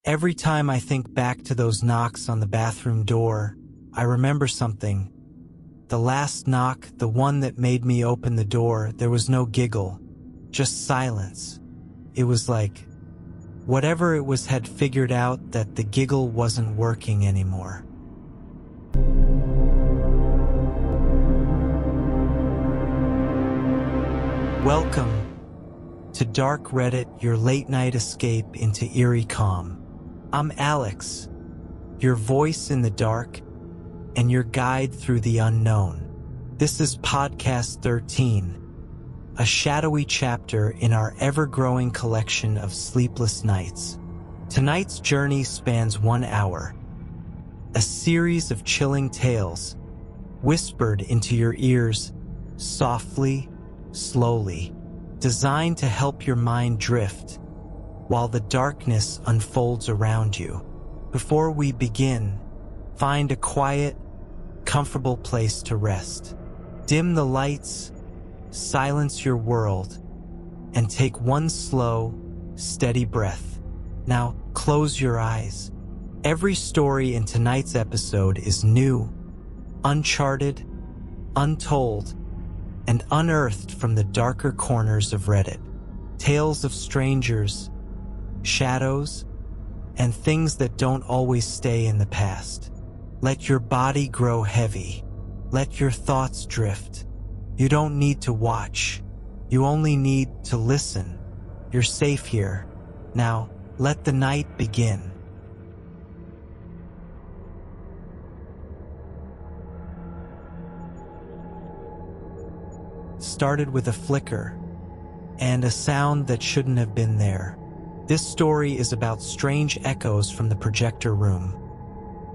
Every time I think back to those knocks on the bathroom door, I remember something. The last knock, the one that made me open the door, there was no giggle, just silence. It was like whatever it was had figured out that the giggle wasn't working anymore. Welcome to Dark Reddit, your late-night escape into eerie calm. I'm Alex, your voice in the dark and your guide through the unknown. This is Podcast 13, a shadowy chapter in our ever-growing collection of sleepless nights. Tonight's journey spans 1 hour, a series of chilling tales whispered into your ears softly, slowly, designed to help your mind drift while the darkness unfolds around you. Before we begin, find a quiet, comfortable place to rest. Dim the lights, silence your world, and take one slow, steady breath. Now, close your eyes. Every story in tonight's episode is new, uncharted, untold, and unearthed from the darker corners of Reddit. Tales of strangers, shadows, and things that don't always stay in the past. Let your body grow heavy. Let your thoughts drift. You don't need to watch. You only need to listen. You're safe here. Now, let the night begin. Started with a flicker and a sound that shouldn't have been there. This story is about strange echoes from the projector room,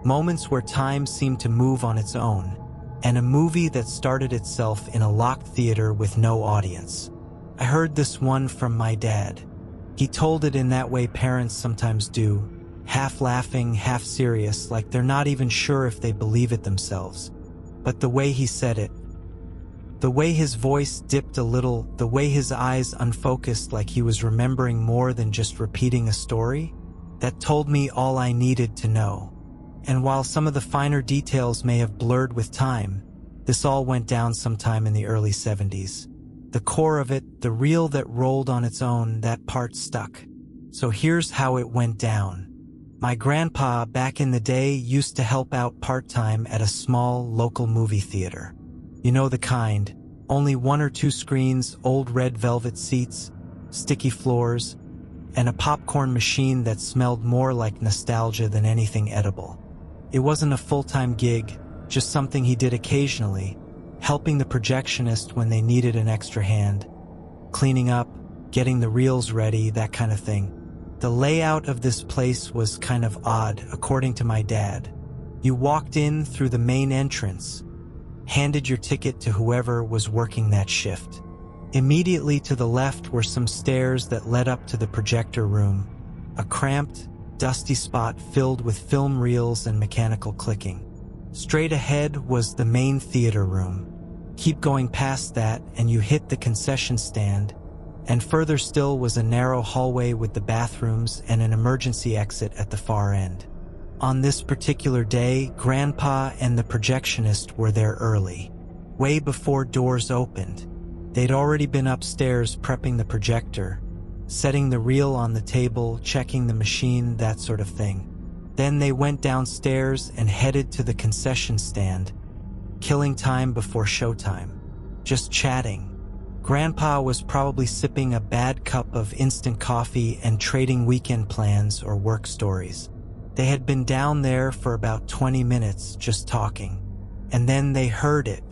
moments where time seemed to move on its own, and a movie that started itself in a locked theater with no audience. I heard this one from my dad. He told it in that way parents sometimes do, half laughing, half serious, like they're not even sure if they believe it themselves. But the way he said it, the way his voice dipped a little, the way his eyes unfocused like he was remembering more than just repeating a story, that told me all I needed to know. And while some of the finer details may have blurred with time, this all went down sometime in the early 70s. The core of it, the reel that rolled on its own, that part stuck. So here's how it went down. My grandpa, back in the day, used to help out part-time at a small local movie theater. You know the kind, only 1 or 2 screens, old red velvet seats, sticky floors, and a popcorn machine that smelled more like nostalgia than anything edible. It wasn't a full-time gig, just something he did occasionally, helping the projectionist when they needed an extra hand, cleaning up, getting the reels ready, that kind of thing. The layout of this place was kind of odd, according to my dad. You walked in through the main entrance, handed your ticket to whoever was working that shift. Immediately to the left were some stairs that led up to the projector room, a cramped, dusty spot filled with film reels and mechanical clicking. Straight ahead was the main theater room. Keep going past that and you hit the concession stand, and further still was a narrow hallway with the bathrooms and an emergency exit at the far end. On this particular day, Grandpa and the projectionist were there early, way before doors opened. They'd already been upstairs prepping the projector, setting the reel on the table, checking the machine, that sort of thing. Then they went downstairs and headed to the concession stand, killing time before showtime, just chatting. Grandpa was probably sipping a bad cup of instant coffee and trading weekend plans or work stories. They had been down there for about 20 minutes just talking, and then they heard it,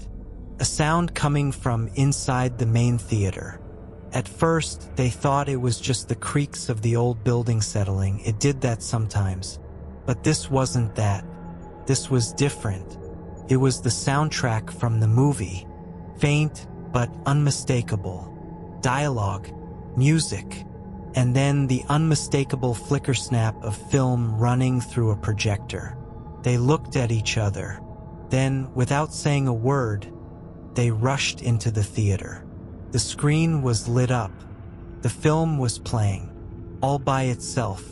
a sound coming from inside the main theater. At first, they thought it was just the creaks of the old building settling. It did that sometimes. But this wasn't that. This was different. It was the soundtrack from the movie. Faint, but unmistakable. Dialogue, music, and then the unmistakable flicker snap of film running through a projector. They looked at each other. Then, without saying a word, they rushed into the theater. The screen was lit up. The film was playing, all by itself.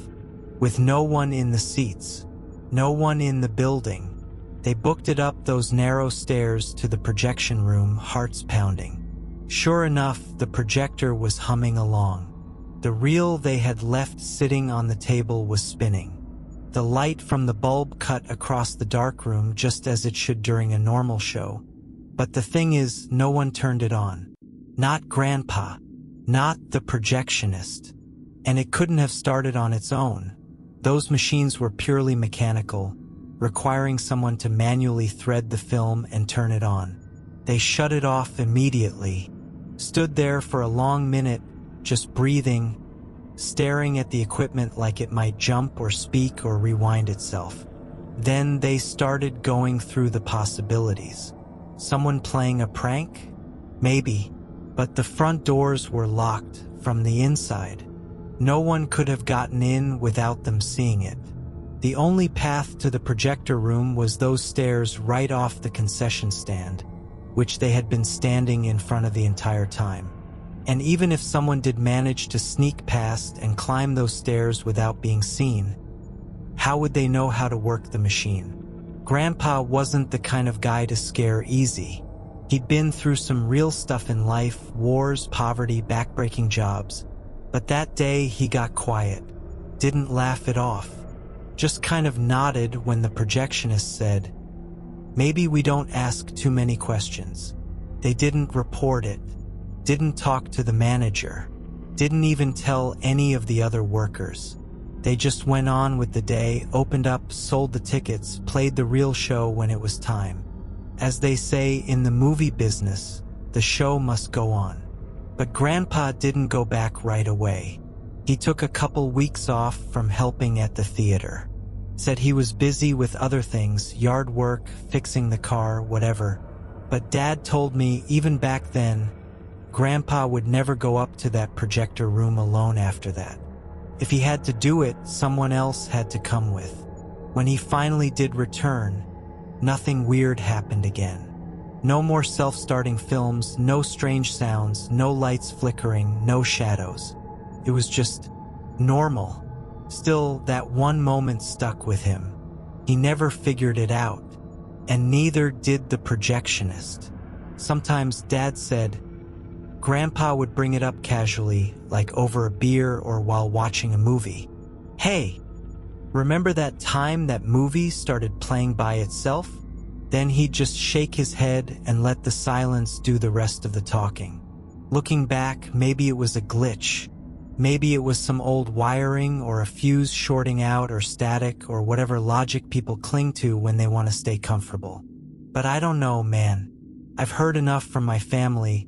with no one in the seats, no one in the building. They booked it up those narrow stairs to the projection room, hearts pounding. Sure enough, the projector was humming along. The reel they had left sitting on the table was spinning. The light from the bulb cut across the dark room just as it should during a normal show. But the thing is, no one turned it on. Not Grandpa. Not the projectionist. And it couldn't have started on its own. Those machines were purely mechanical, requiring someone to manually thread the film and turn it on. They shut it off immediately, stood there for a long minute, just breathing, staring at the equipment like it might jump or speak or rewind itself. Then they started going through the possibilities. Someone playing a prank? Maybe. But the front doors were locked from the inside. No one could have gotten in without them seeing it. The only path to the projector room was those stairs right off the concession stand, which they had been standing in front of the entire time. And even if someone did manage to sneak past and climb those stairs without being seen, how would they know how to work the machine? Grandpa wasn't the kind of guy to scare easy. He'd been through some real stuff in life, wars, poverty, backbreaking jobs. But that day he got quiet, didn't laugh it off, just kind of nodded when the projectionist said, "Maybe we don't ask too many questions." They didn't report it, didn't talk to the manager, didn't even tell any of the other workers. They just went on with the day, opened up, sold the tickets, played the real show when it was time. As they say in the movie business, the show must go on. But Grandpa didn't go back right away. He took a couple weeks off from helping at the theater. Said he was busy with other things, yard work, fixing the car, whatever. But Dad told me even back then, Grandpa would never go up to that projector room alone after that. If he had to do it, someone else had to come with. When he finally did return, nothing weird happened again. No more self-starting films, no strange sounds, no lights flickering, no shadows. It was just normal. Still, that one moment stuck with him. He never figured it out, and neither did the projectionist. Sometimes Dad said, Grandpa would bring it up casually, like over a beer or while watching a movie. "Hey, remember that time that movie started playing by itself?" Then he'd just shake his head and let the silence do the rest of the talking. Looking back, maybe it was a glitch. Maybe it was some old wiring or a fuse shorting out or static or whatever logic people cling to when they want to stay comfortable. But I don't know, man. I've heard enough from my family,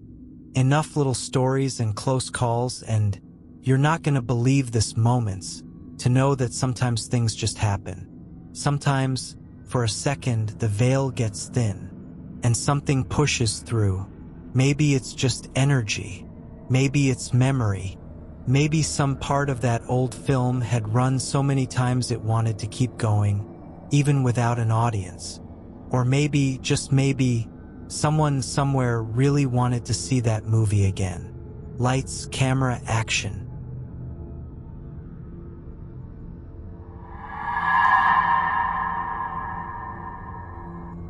enough little stories and close calls, and you're not going to believe this moments to know that sometimes things just happen. Sometimes, for a second, the veil gets thin, and something pushes through. Maybe it's just energy. Maybe it's memory. Maybe some part of that old film had run so many times it wanted to keep going, even without an audience. Or maybe, just maybe, someone somewhere really wanted to see that movie again. Lights, camera, action.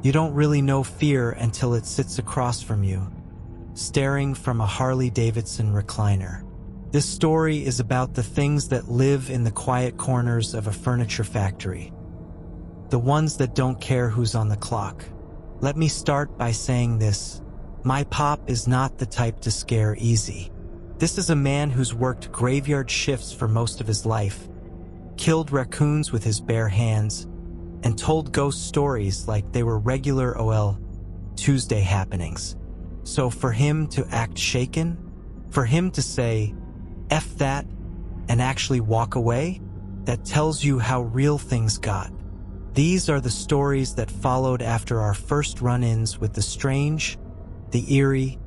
You don't really know fear until it sits across from you, staring from a Harley-Davidson recliner. This story is about the things that live in the quiet corners of a furniture factory. The ones that don't care who's on the clock. Let me start by saying this. My pop is not the type to scare easy. This is a man who's worked graveyard shifts for most of his life, killed raccoons with his bare hands, and told ghost stories like they were regular Tuesday happenings. So for him to act shaken, for him to say, "F that," and actually walk away, that tells you how real things got. These are the stories that followed after our first run-ins with the strange, the eerie,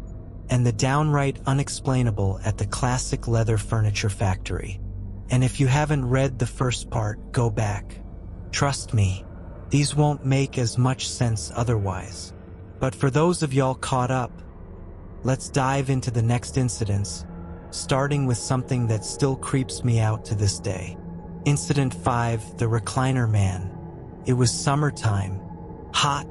and the downright unexplainable at the classic leather furniture factory. And if you haven't read the first part, go back. Trust me, these won't make as much sense otherwise. But for those of y'all caught up, let's dive into the next incidents, starting with something that still creeps me out to this day. Incident 5, the recliner man. It was summertime. Hot,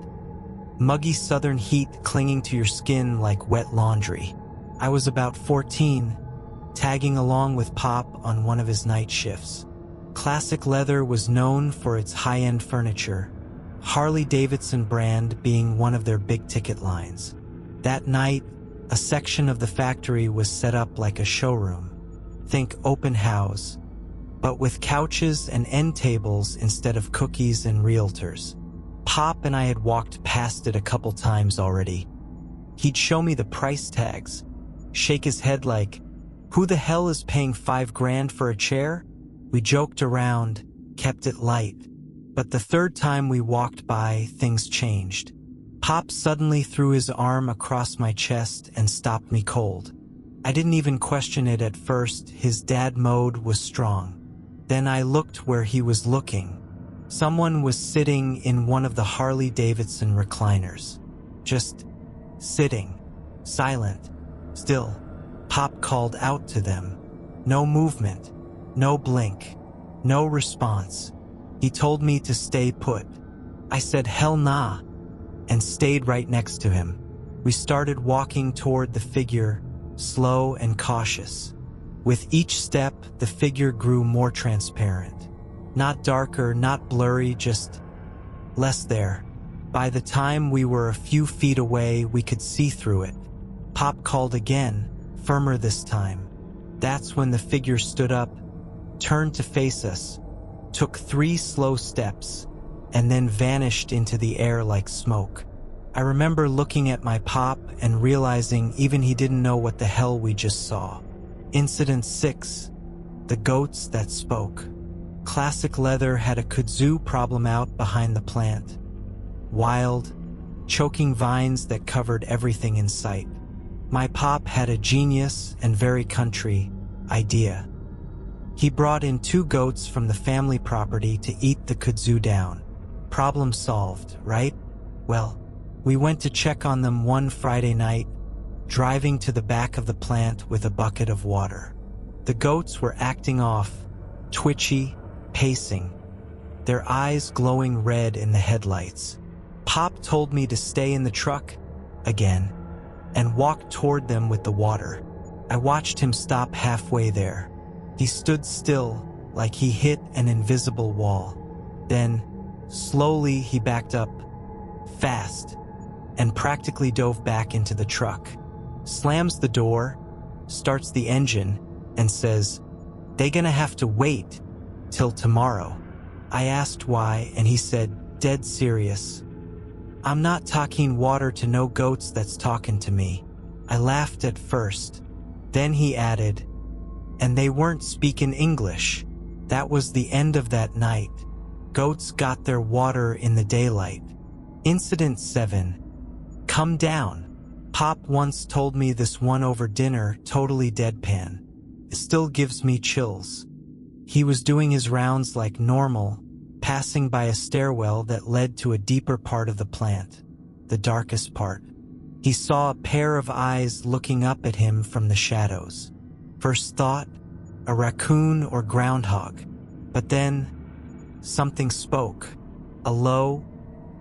muggy southern heat clinging to your skin like wet laundry. I was about 14, tagging along with Pop on one of his night shifts. Classic Leather was known for its high-end furniture, Harley-Davidson brand being one of their big-ticket lines. That night, a section of the factory was set up like a showroom. Think open house, but with couches and end tables instead of cookies and realtors. Pop and I had walked past it a couple times already. He'd show me the price tags, shake his head like, "Who the hell is paying $5,000 for a chair?" We joked around, kept it light. But the third time we walked by, things changed. Pop suddenly threw his arm across my chest and stopped me cold. I didn't even question it at first. His dad mode was strong. Then I looked where he was looking. Someone was sitting in one of the Harley-Davidson recliners. Just sitting, silent, still. Pop called out to them. No movement, no blink, no response. He told me to stay put. I said hell nah, and stayed right next to him. We started walking toward the figure, slow and cautious. With each step, the figure grew more transparent. Not darker, not blurry, just less there. By the time we were a few feet away, we could see through it. Pop called again, firmer this time. That's when the figure stood up, turned to face us, took 3 slow steps, and then vanished into the air like smoke. I remember looking at my Pop and realizing even he didn't know what the hell we just saw. Incident 6, the goats that spoke. Classic Leather had a kudzu problem out behind the plant. Wild, choking vines that covered everything in sight. My Pop had a genius and very country idea. He brought in 2 goats from the family property to eat the kudzu down. Problem solved, right? Well, we went to check on them one Friday night, driving to the back of the plant with a bucket of water. The goats were acting off, twitchy, pacing, their eyes glowing red in the headlights. Pop told me to stay in the truck, again, and walk toward them with the water. I watched him stop halfway there. He stood still, like he hit an invisible wall. Then, slowly he backed up, fast, and practically dove back into the truck. Slams the door, starts the engine, and says, "They gonna have to wait till tomorrow." I asked why, and he said, dead serious, "I'm not talking water to no goats that's talking to me." I laughed at first. Then he added, "And they weren't speaking English." That was the end of that night. Goats got their water in the daylight. Incident 7. Come down. Pop once told me this one over dinner, totally deadpan. It still gives me chills. He was doing his rounds like normal, passing by a stairwell that led to a deeper part of the plant, the darkest part. He saw a pair of eyes looking up at him from the shadows. First thought, a raccoon or groundhog. But then, something spoke. A low,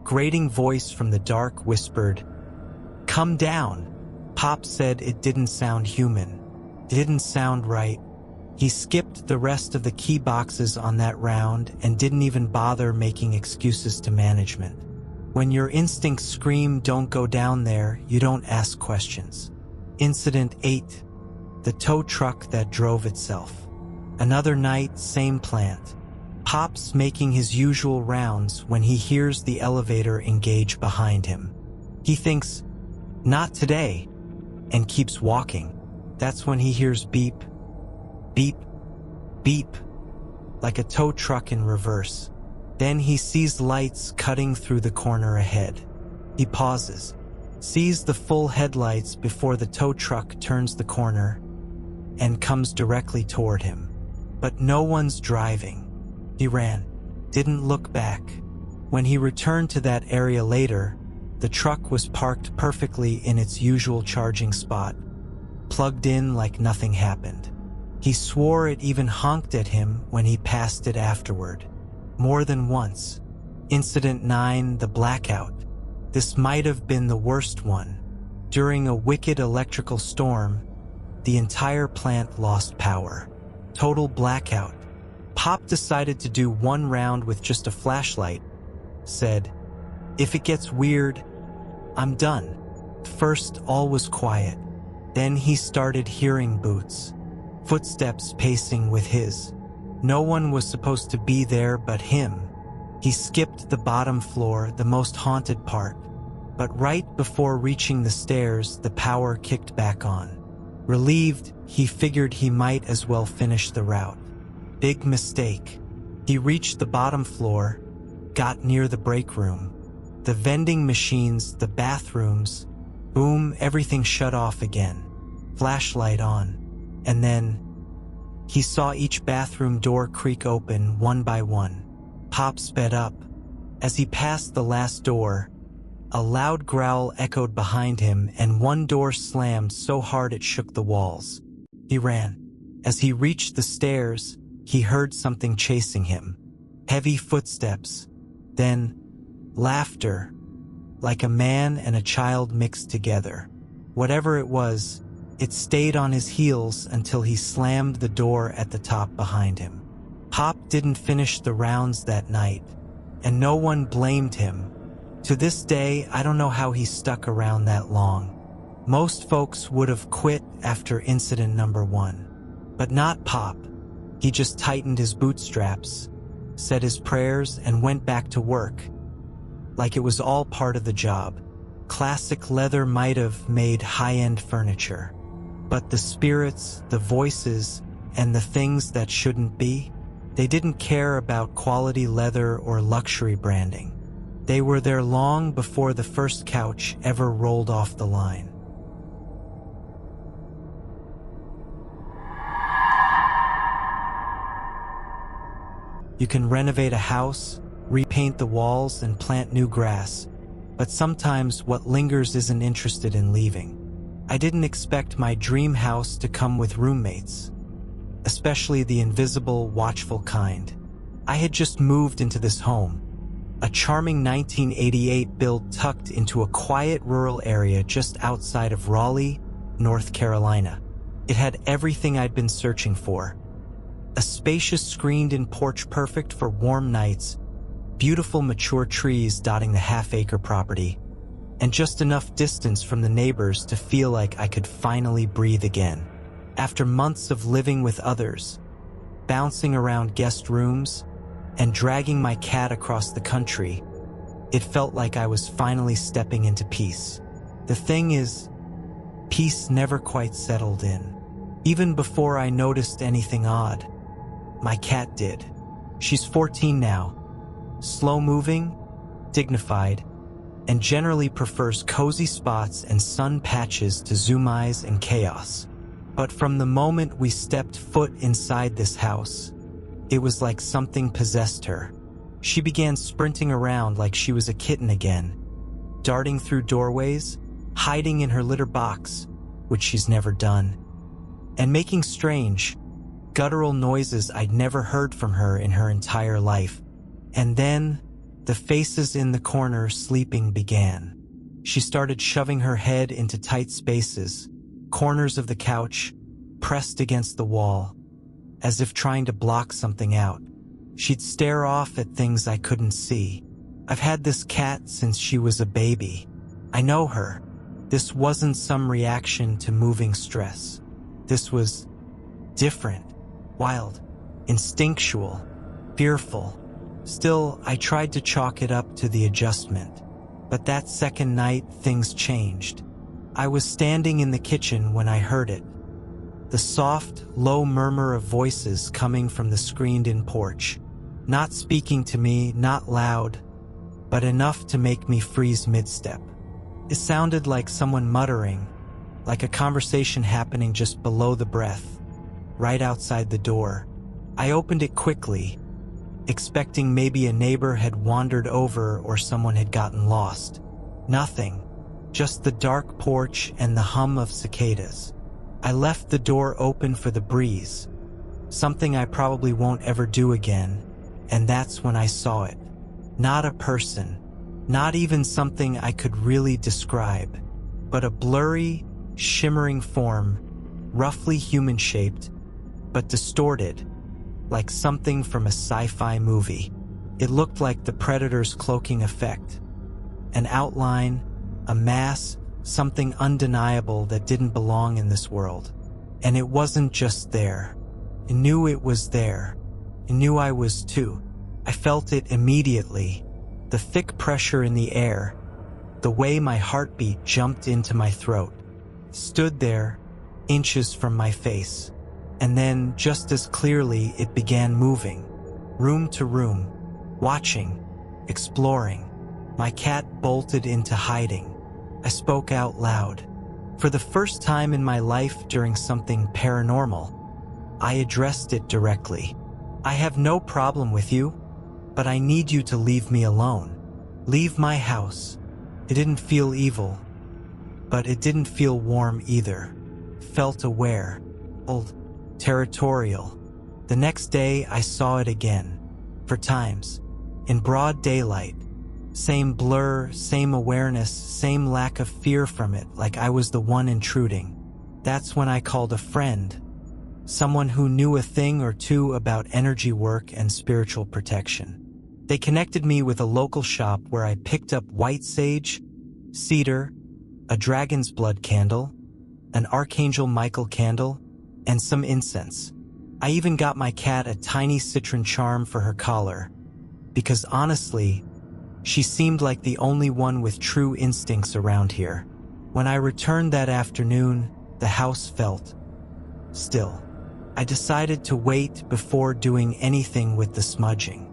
grating voice from the dark whispered, "Come down." Pop said it didn't sound human. It didn't sound right. He skipped the rest of the key boxes on that round and didn't even bother making excuses to management. When your instincts scream, "Don't go down there," you don't ask questions. Incident 8. The tow truck that drove itself. Another night, same plant. Pop's making his usual rounds when he hears the elevator engage behind him. He thinks, "Not today," and keeps walking. That's when he hears beep, beep, beep, like a tow truck in reverse. Then he sees lights cutting through the corner ahead. He pauses, sees the full headlights before the tow truck turns the corner and comes directly toward him. But no one's driving. He ran, didn't look back. When he returned to that area later, the truck was parked perfectly in its usual charging spot, plugged in like nothing happened. He swore it even honked at him when he passed it afterward. More than once. Incident 9, the blackout. This might have been the worst one. During a wicked electrical storm, the entire plant lost power. Total blackout. Pop decided to do one round with just a flashlight. Said, "If it gets weird, I'm done." First, all was quiet. Then he started hearing boots. Footsteps pacing with his. No one was supposed to be there but him. He skipped the bottom floor, the most haunted part. But right before reaching the stairs, the power kicked back on. Relieved, he figured he might as well finish the route. Big mistake. He reached the bottom floor, got near the break room. The vending machines, the bathrooms. Boom, everything shut off again. Flashlight on. And then, he saw each bathroom door creak open one by one. Pop sped up. As he passed the last door, a loud growl echoed behind him and one door slammed so hard it shook the walls. He ran. As he reached the stairs, he heard something chasing him. Heavy footsteps. Then, laughter. Like a man and a child mixed together. Whatever it was, it stayed on his heels until he slammed the door at the top behind him. Pop didn't finish the rounds that night, and no one blamed him. To this day, I don't know how he stuck around that long. Most folks would have quit after incident number 1. But not Pop. He just tightened his bootstraps, said his prayers, and went back to work. Like it was all part of the job. Classic leather might have made high-end furniture. But the spirits, the voices, and the things that shouldn't be, they didn't care about quality leather or luxury branding. They were there long before the first couch ever rolled off the line. You can renovate a house, repaint the walls, and plant new grass, but sometimes what lingers isn't interested in leaving. I didn't expect my dream house to come with roommates, especially the invisible, watchful kind. I had just moved into this home, a charming 1988 build tucked into a quiet rural area just outside of Raleigh, North Carolina. It had everything I'd been searching for. A spacious screened-in porch perfect for warm nights, beautiful mature trees dotting the half-acre property, and just enough distance from the neighbors to feel like I could finally breathe again. After months of living with others, bouncing around guest rooms, and dragging my cat across the country, it felt like I was finally stepping into peace. The thing is, peace never quite settled in. Even before I noticed anything odd, my cat did. She's 14 now, slow-moving, dignified, and generally prefers cozy spots and sun patches to zoom eyes and chaos. But from the moment we stepped foot inside this house, it was like something possessed her. She began sprinting around like she was a kitten again, darting through doorways, hiding in her litter box, which she's never done, and making strange, guttural noises I'd never heard from her in her entire life. And then, the faces in the corner sleeping began. She started shoving her head into tight spaces, corners of the couch, pressed against the wall, as if trying to block something out. She'd stare off at things I couldn't see. I've had this cat since she was a baby. I know her. This wasn't some reaction to moving stress. This was different, wild, instinctual, fearful. Still, I tried to chalk it up to the adjustment. But that second night, things changed. I was standing in the kitchen when I heard it. The soft, low murmur of voices coming from the screened-in porch. Not speaking to me, not loud, but enough to make me freeze mid-step. It sounded like someone muttering, like a conversation happening just below the breath, right outside the door. I opened it quickly, expecting maybe a neighbor had wandered over or someone had gotten lost. Nothing, just the dark porch and the hum of cicadas. I left the door open for the breeze, something I probably won't ever do again, and that's when I saw it. Not a person, not even something I could really describe, but a blurry, shimmering form, roughly human-shaped, but distorted, like something from a sci-fi movie. It looked like the Predator's cloaking effect. An outline, a mass, something undeniable that didn't belong in this world. And it wasn't just there. I knew it was there. I knew I was too. I felt it immediately. The thick pressure in the air, the way my heartbeat jumped into my throat, stood there, inches from my face. And then, just as clearly, it began moving, room to room, watching, exploring. My cat bolted into hiding. I spoke out loud. For the first time in my life during something paranormal, I addressed it directly. I have no problem with you, but I need you to leave me alone. Leave my house. It didn't feel evil, but it didn't feel warm either. Felt aware, old, territorial. The next day I saw it again, for times, in broad daylight. Same blur, same awareness, same lack of fear from it, like I was the one intruding. That's when I called a friend, someone who knew a thing or two about energy work and spiritual protection. They connected me with a local shop where I picked up white sage, cedar, a dragon's blood candle, an Archangel Michael candle, and some incense. I even got my cat a tiny citron charm for her collar, because honestly, she seemed like the only one with true instincts around here. When I returned that afternoon, the house felt still. I decided to wait before doing anything with the smudging.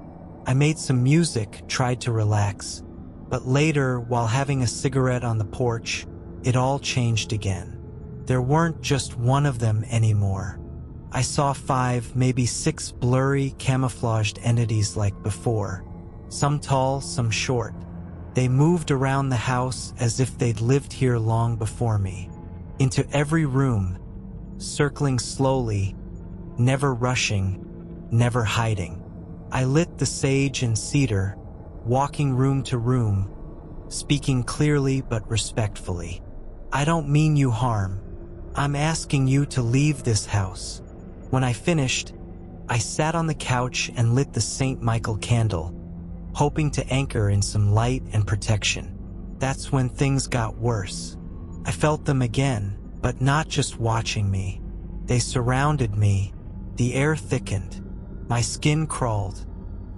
I made some music, tried to relax, but later, while having a cigarette on the porch, it all changed again. There weren't just one of them anymore. I saw 5, maybe 6 blurry, camouflaged entities like before. Some tall, some short. They moved around the house as if they'd lived here long before me. Into every room, circling slowly, never rushing, never hiding. I lit the sage and cedar, walking room to room, speaking clearly but respectfully. I don't mean you harm. I'm asking you to leave this house. When I finished, I sat on the couch and lit the St. Michael candle, hoping to anchor in some light and protection. That's when things got worse. I felt them again, but not just watching me. They surrounded me. The air thickened. My skin crawled.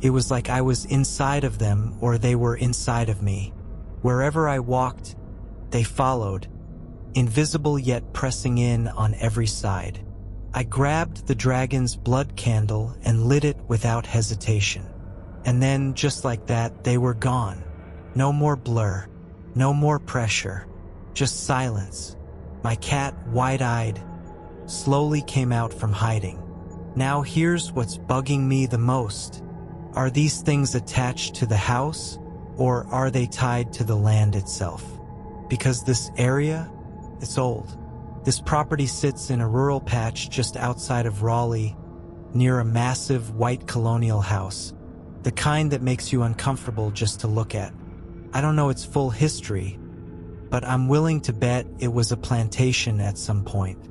It was like I was inside of them or they were inside of me. Wherever I walked, they followed, invisible yet pressing in on every side. I grabbed the dragon's blood candle and lit it without hesitation. And then, just like that, they were gone. No more blur, no more pressure, just silence. My cat, wide-eyed, slowly came out from hiding. Now here's what's bugging me the most. Are these things attached to the house, or are they tied to the land itself? Because this area, it's old. This property sits in a rural patch just outside of Raleigh, near a massive white colonial house. The kind that makes you uncomfortable just to look at. I don't know its full history, but I'm willing to bet it was a plantation at some point.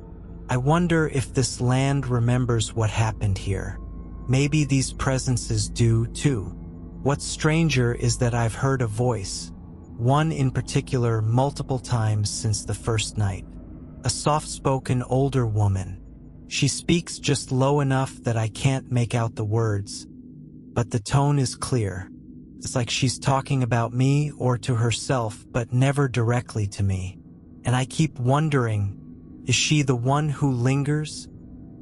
I wonder if this land remembers what happened here. Maybe these presences do too. What's stranger is that I've heard a voice, one in particular multiple times since the first night. A soft-spoken older woman. She speaks just low enough that I can't make out the words, but the tone is clear. It's like she's talking about me or to herself, but never directly to me. And I keep wondering, is she the one who lingers?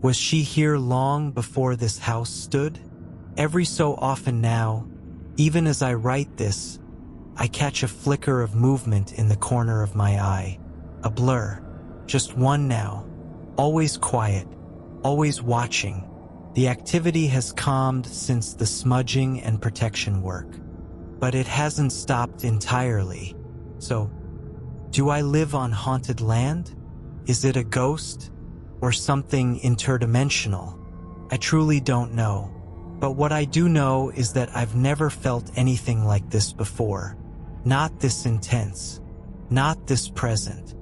Was she here long before this house stood? Every so often now, even as I write this, I catch a flicker of movement in the corner of my eye. A blur. Just one now. Always quiet. Always watching. The activity has calmed since the smudging and protection work. But it hasn't stopped entirely. So, do I live on haunted land? Is it a ghost? Or something interdimensional? I truly don't know. But what I do know is that I've never felt anything like this before. Not this intense. Not this present.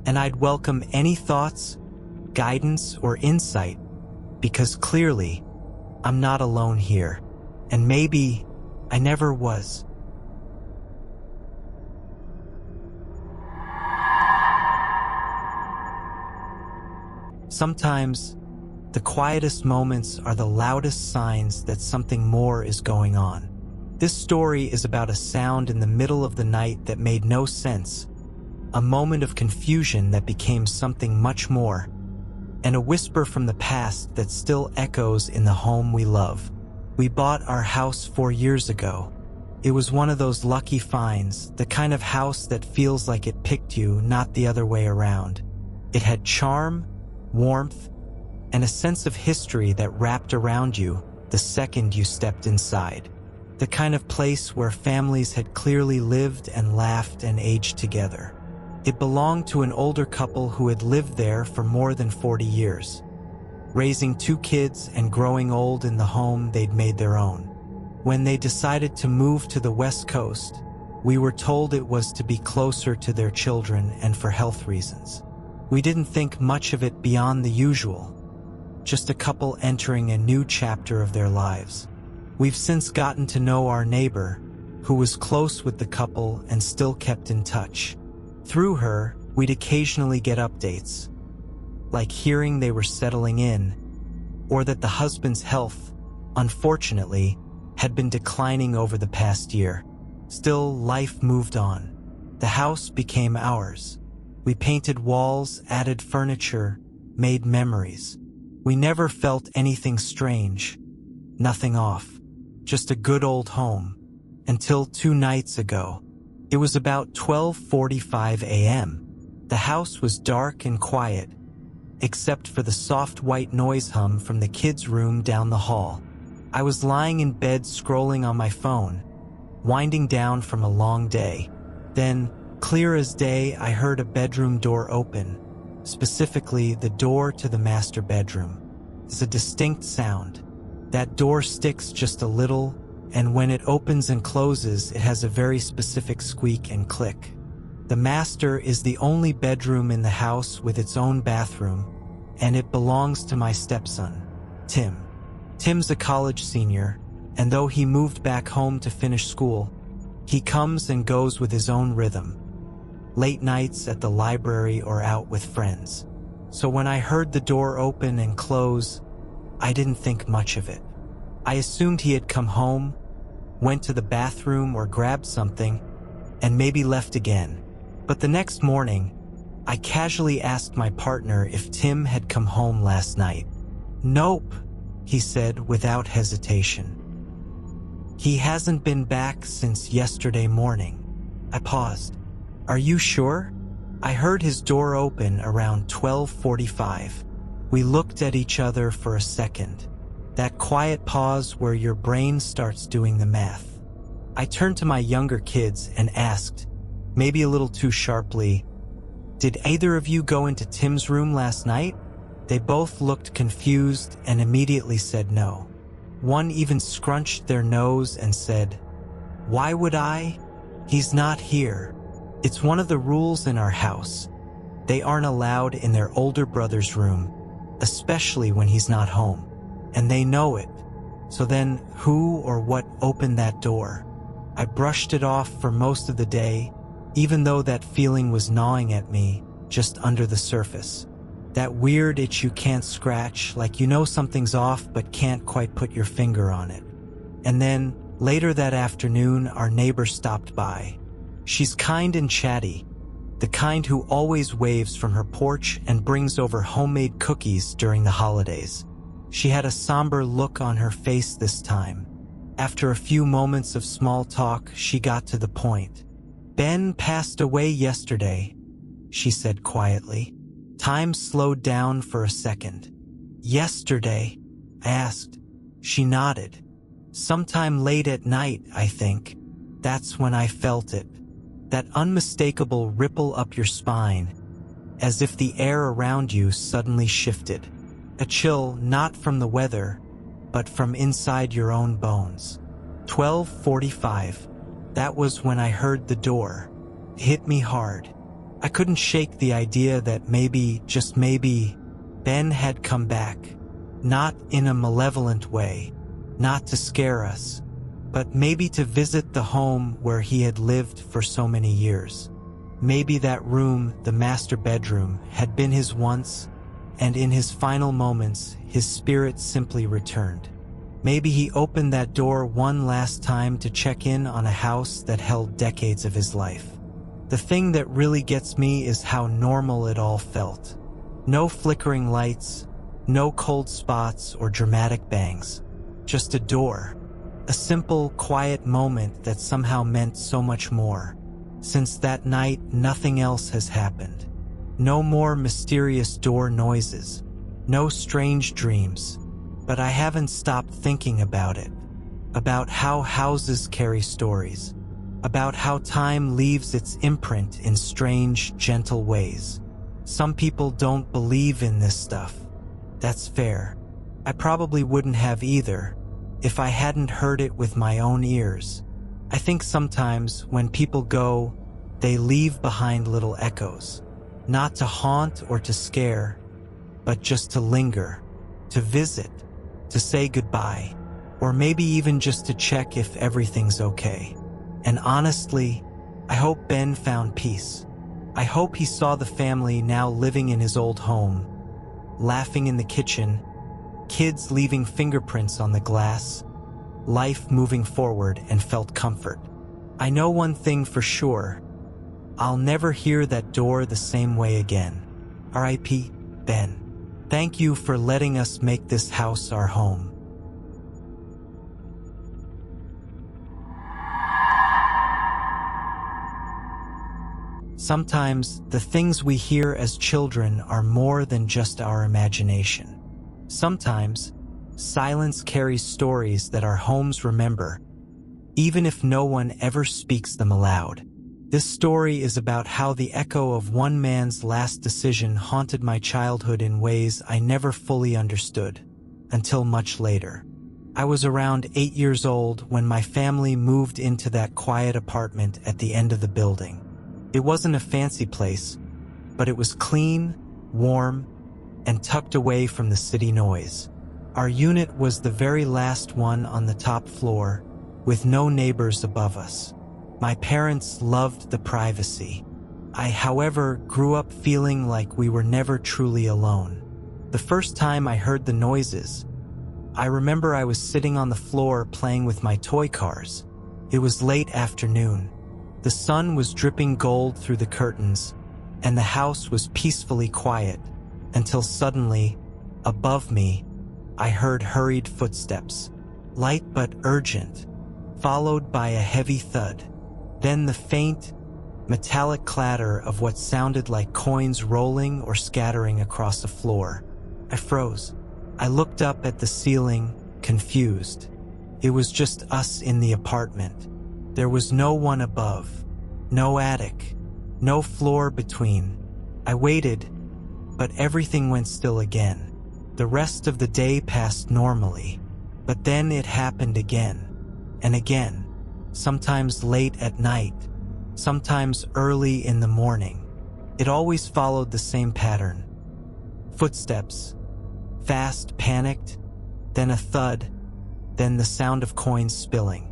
And I'd welcome any thoughts, guidance, or insight, because clearly, I'm not alone here. And maybe I never was. Sometimes, the quietest moments are the loudest signs that something more is going on. This story is about a sound in the middle of the night that made no sense, a moment of confusion that became something much more, and a whisper from the past that still echoes in the home we love. We bought our house 4 years ago. It was one of those lucky finds, the kind of house that feels like it picked you, not the other way around. It had charm, warmth, and a sense of history that wrapped around you the second you stepped inside. The kind of place where families had clearly lived and laughed and aged together. It belonged to an older couple who had lived there for more than 40 years, raising 2 kids and growing old in the home they'd made their own. When they decided to move to the West Coast, we were told it was to be closer to their children and for health reasons. We didn't think much of it beyond the usual, just a couple entering a new chapter of their lives. We've since gotten to know our neighbor, who was close with the couple and still kept in touch. Through her, we'd occasionally get updates, like hearing they were settling in, or that the husband's health, unfortunately, had been declining over the past year. Still, life moved on. The house became ours. We painted walls, added furniture, made memories. We never felt anything strange, nothing off, just a good old home, until 2 nights ago. It was about 12:45 a.m. The house was dark and quiet, except for the soft white noise hum from the kids' room down the hall. I was lying in bed scrolling on my phone, winding down from a long day. Then, clear as day, I heard a bedroom door open, specifically the door to the master bedroom. It's a distinct sound. That door sticks just a little, and when it opens and closes, it has a very specific squeak and click. The master is the only bedroom in the house with its own bathroom, and it belongs to my stepson, Tim. Tim's a college senior, and though he moved back home to finish school, he comes and goes with his own rhythm. Late nights at the library or out with friends. So when I heard the door open and close, I didn't think much of it. I assumed he had come home, went to the bathroom or grabbed something, and maybe left again. But the next morning, I casually asked my partner if Tim had come home last night. "Nope," he said without hesitation. "He hasn't been back since yesterday morning." I paused. "Are you sure?" I heard his door open around 12:45. We looked at each other for a second. That quiet pause where your brain starts doing the math. I turned to my younger kids and asked, maybe a little too sharply, "Did either of you go into Tim's room last night?" They both looked confused and immediately said no. One even scrunched their nose and said, "Why would I? He's not here." It's one of the rules in our house. They aren't allowed in their older brother's room, especially when he's not home. And they know it. So then, who or what opened that door? I brushed it off for most of the day, even though that feeling was gnawing at me just under the surface. That weird itch you can't scratch, like you know something's off but can't quite put your finger on it. And then, later that afternoon, our neighbor stopped by. She's kind and chatty, the kind who always waves from her porch and brings over homemade cookies during the holidays. She had a somber look on her face this time. After a few moments of small talk, she got to the point. "Ben passed away yesterday," she said quietly. Time slowed down for a second. "Yesterday?" I asked. She nodded. "Sometime late at night, I think. That's when I felt it. That unmistakable ripple up your spine, as if the air around you suddenly shifted. A chill not from the weather, but from inside your own bones. 12:45. That was when I heard the door. It hit me hard. I couldn't shake the idea that maybe, just maybe, Ben had come back. Not in a malevolent way, not to scare us, but maybe to visit the home where he had lived for so many years. Maybe that room, the master bedroom, had been his once, and in his final moments, his spirit simply returned. Maybe he opened that door one last time to check in on a house that held decades of his life. The thing that really gets me is how normal it all felt. No flickering lights, no cold spots or dramatic bangs. Just a door. A simple, quiet moment that somehow meant so much more. Since that night, nothing else has happened. No more mysterious door noises. No strange dreams. But I haven't stopped thinking about it. About how houses carry stories. About how time leaves its imprint in strange, gentle ways. Some people don't believe in this stuff. That's fair. I probably wouldn't have either, if I hadn't heard it with my own ears. I think sometimes when people go, they leave behind little echoes. Not to haunt or to scare, but just to linger, to visit, to say goodbye, or maybe even just to check if everything's okay. And honestly, I hope Ben found peace. I hope he saw the family now living in his old home, laughing in the kitchen, kids leaving fingerprints on the glass, life moving forward, and felt comfort. I know one thing for sure. I'll never hear that door the same way again. R.I.P. Ben. Thank you for letting us make this house our home. Sometimes, the things we hear as children are more than just our imagination. Sometimes, silence carries stories that our homes remember, even if no one ever speaks them aloud. This story is about how the echo of one man's last decision haunted my childhood in ways I never fully understood, until much later. I was around 8 years old when my family moved into that quiet apartment at the end of the building. It wasn't a fancy place, but it was clean, warm, and tucked away from the city noise. Our unit was the very last one on the top floor, with no neighbors above us. My parents loved the privacy. I, however, grew up feeling like we were never truly alone. The first time I heard the noises, I remember I was sitting on the floor playing with my toy cars. It was late afternoon. The sun was dripping gold through the curtains, and the house was peacefully quiet, until suddenly, above me, I heard hurried footsteps, light but urgent, followed by a heavy thud. Then the faint, metallic clatter of what sounded like coins rolling or scattering across the floor. I froze. I looked up at the ceiling, confused. It was just us in the apartment. There was no one above, no attic, no floor between. I waited, but everything went still again. The rest of the day passed normally, but then it happened again, and again, sometimes late at night, sometimes early in the morning. It always followed the same pattern. Footsteps, fast, panicked, then a thud, then the sound of coins spilling.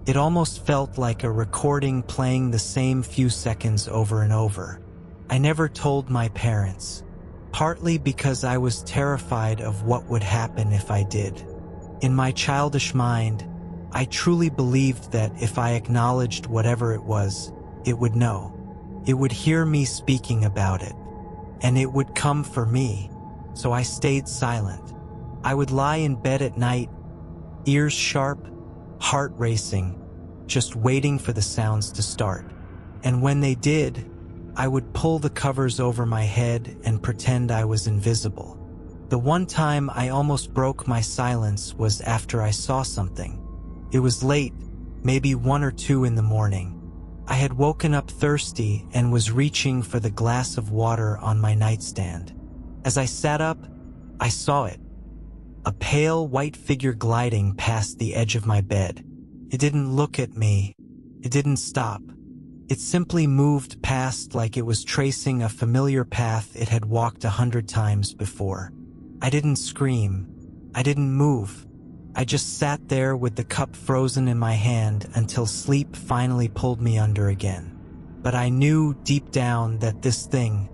It almost felt like a recording playing the same few seconds over and over. I never told my parents, partly because I was terrified of what would happen if I did. In my childish mind, I truly believed that if I acknowledged whatever it was, it would know. It would hear me speaking about it, and it would come for me, so I stayed silent. I would lie in bed at night, ears sharp, heart racing, just waiting for the sounds to start. And when they did, I would pull the covers over my head and pretend I was invisible. The one time I almost broke my silence was after I saw something. It was late, maybe 1 or 2 in the morning. I had woken up thirsty and was reaching for the glass of water on my nightstand. As I sat up, I saw it. A pale white figure gliding past the edge of my bed. It didn't look at me. It didn't stop. It simply moved past like it was tracing a familiar path it had walked 100 times before. I didn't scream. I didn't move. I just sat there with the cup frozen in my hand until sleep finally pulled me under again. But I knew deep down that this thing,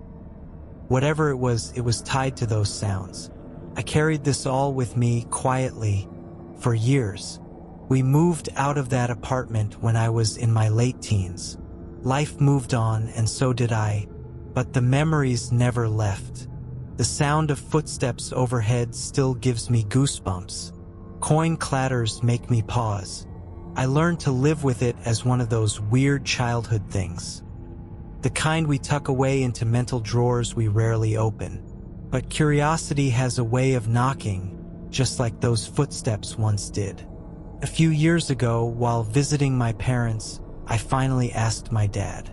whatever it was tied to those sounds. I carried this all with me quietly for years. We moved out of that apartment when I was in my late teens. Life moved on, and so did I, but the memories never left. The sound of footsteps overhead still gives me goosebumps. Coin clatters make me pause. I learned to live with it as one of those weird childhood things. The kind we tuck away into mental drawers we rarely open. But curiosity has a way of knocking, just like those footsteps once did. A few years ago, while visiting my parents, I finally asked my dad.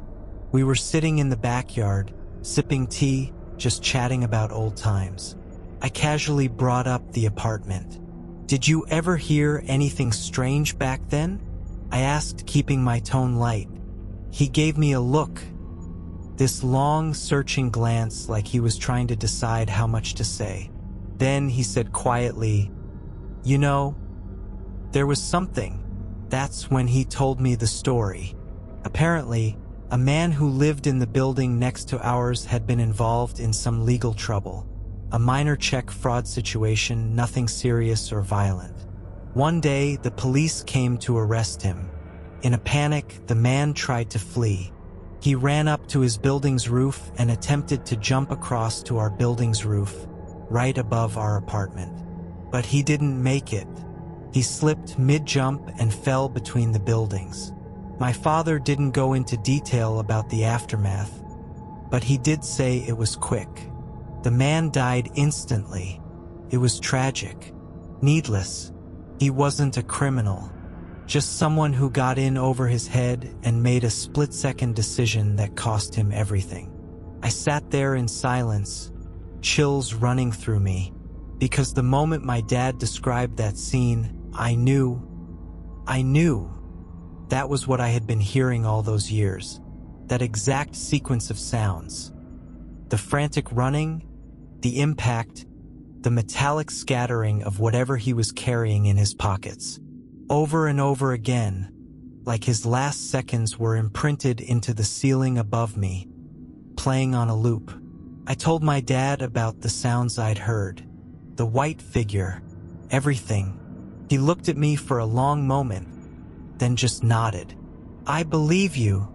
We were sitting in the backyard, sipping tea, just chatting about old times. I casually brought up the apartment. "Did you ever hear anything strange back then?" I asked, keeping my tone light. He gave me a look, this long, searching glance like he was trying to decide how much to say. Then he said quietly, "You know, there was something." That's when he told me the story. Apparently, a man who lived in the building next to ours had been involved in some legal trouble. A minor check fraud situation, nothing serious or violent. One day, the police came to arrest him. In a panic, the man tried to flee. He ran up to his building's roof and attempted to jump across to our building's roof, right above our apartment. But he didn't make it. He slipped mid-jump and fell between the buildings. My father didn't go into detail about the aftermath, but he did say it was quick. The man died instantly. It was tragic, needless. He wasn't a criminal, just someone who got in over his head and made a split-second decision that cost him everything. I sat there in silence, chills running through me, because the moment my dad described that scene, I knew. That was what I had been hearing all those years. That exact sequence of sounds. The frantic running, the impact, the metallic scattering of whatever he was carrying in his pockets. Over and over again, like his last seconds were imprinted into the ceiling above me, playing on a loop. I told my dad about the sounds I'd heard, the white figure, everything. He looked at me for a long moment, then just nodded. "I believe you,"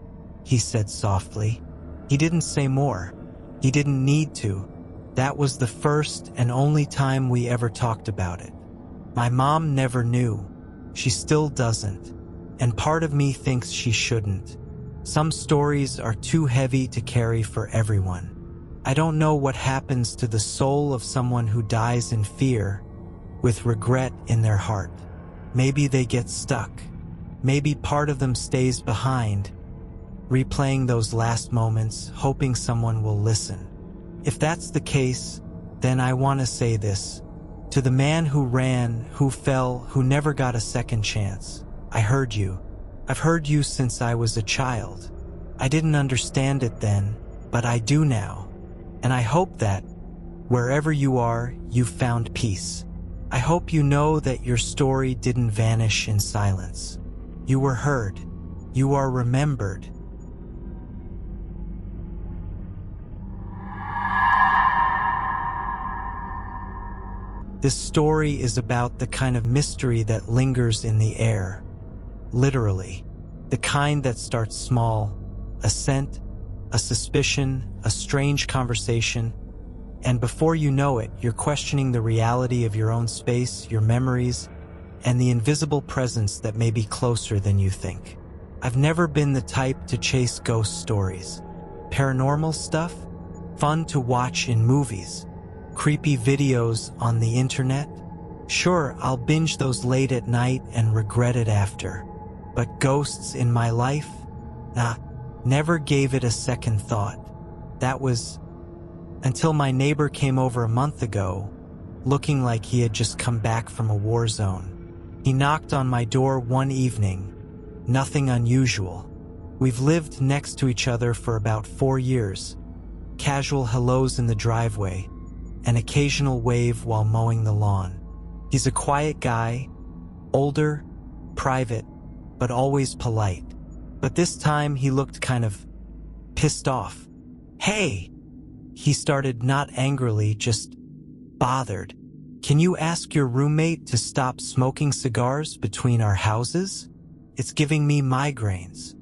he said softly. He didn't say more. He didn't need to. That was the first and only time we ever talked about it. My mom never knew. She still doesn't. And part of me thinks she shouldn't. Some stories are too heavy to carry for everyone. I don't know what happens to the soul of someone who dies in fear, with regret in their heart. Maybe they get stuck. Maybe part of them stays behind, replaying those last moments, hoping someone will listen. If that's the case, then I want to say this. To the man who ran, who fell, who never got a second chance, I heard you. I've heard you since I was a child. I didn't understand it then, but I do now. And I hope that, wherever you are, you've found peace. I hope you know that your story didn't vanish in silence. You were heard. You are remembered. This story is about the kind of mystery that lingers in the air. Literally. The kind that starts small. A scent, a suspicion, a strange conversation. And before you know it, you're questioning the reality of your own space, your memories, and the invisible presence that may be closer than you think. I've never been the type to chase ghost stories. Paranormal stuff? Fun to watch in movies. Creepy videos on the internet? Sure, I'll binge those late at night and regret it after. But ghosts in my life? Nah, never gave it a second thought. That was until my neighbor came over a month ago, looking like he had just come back from a war zone. He knocked on my door one evening. Nothing unusual. We've lived next to each other for about 4 years. Casual hellos in the driveway, an occasional wave while mowing the lawn. He's a quiet guy, older, private, but always polite. But this time he looked kind of pissed off. "Hey!" He started, not angrily, just bothered. "Can you ask your roommate to stop smoking cigars between our houses? It's giving me migraines."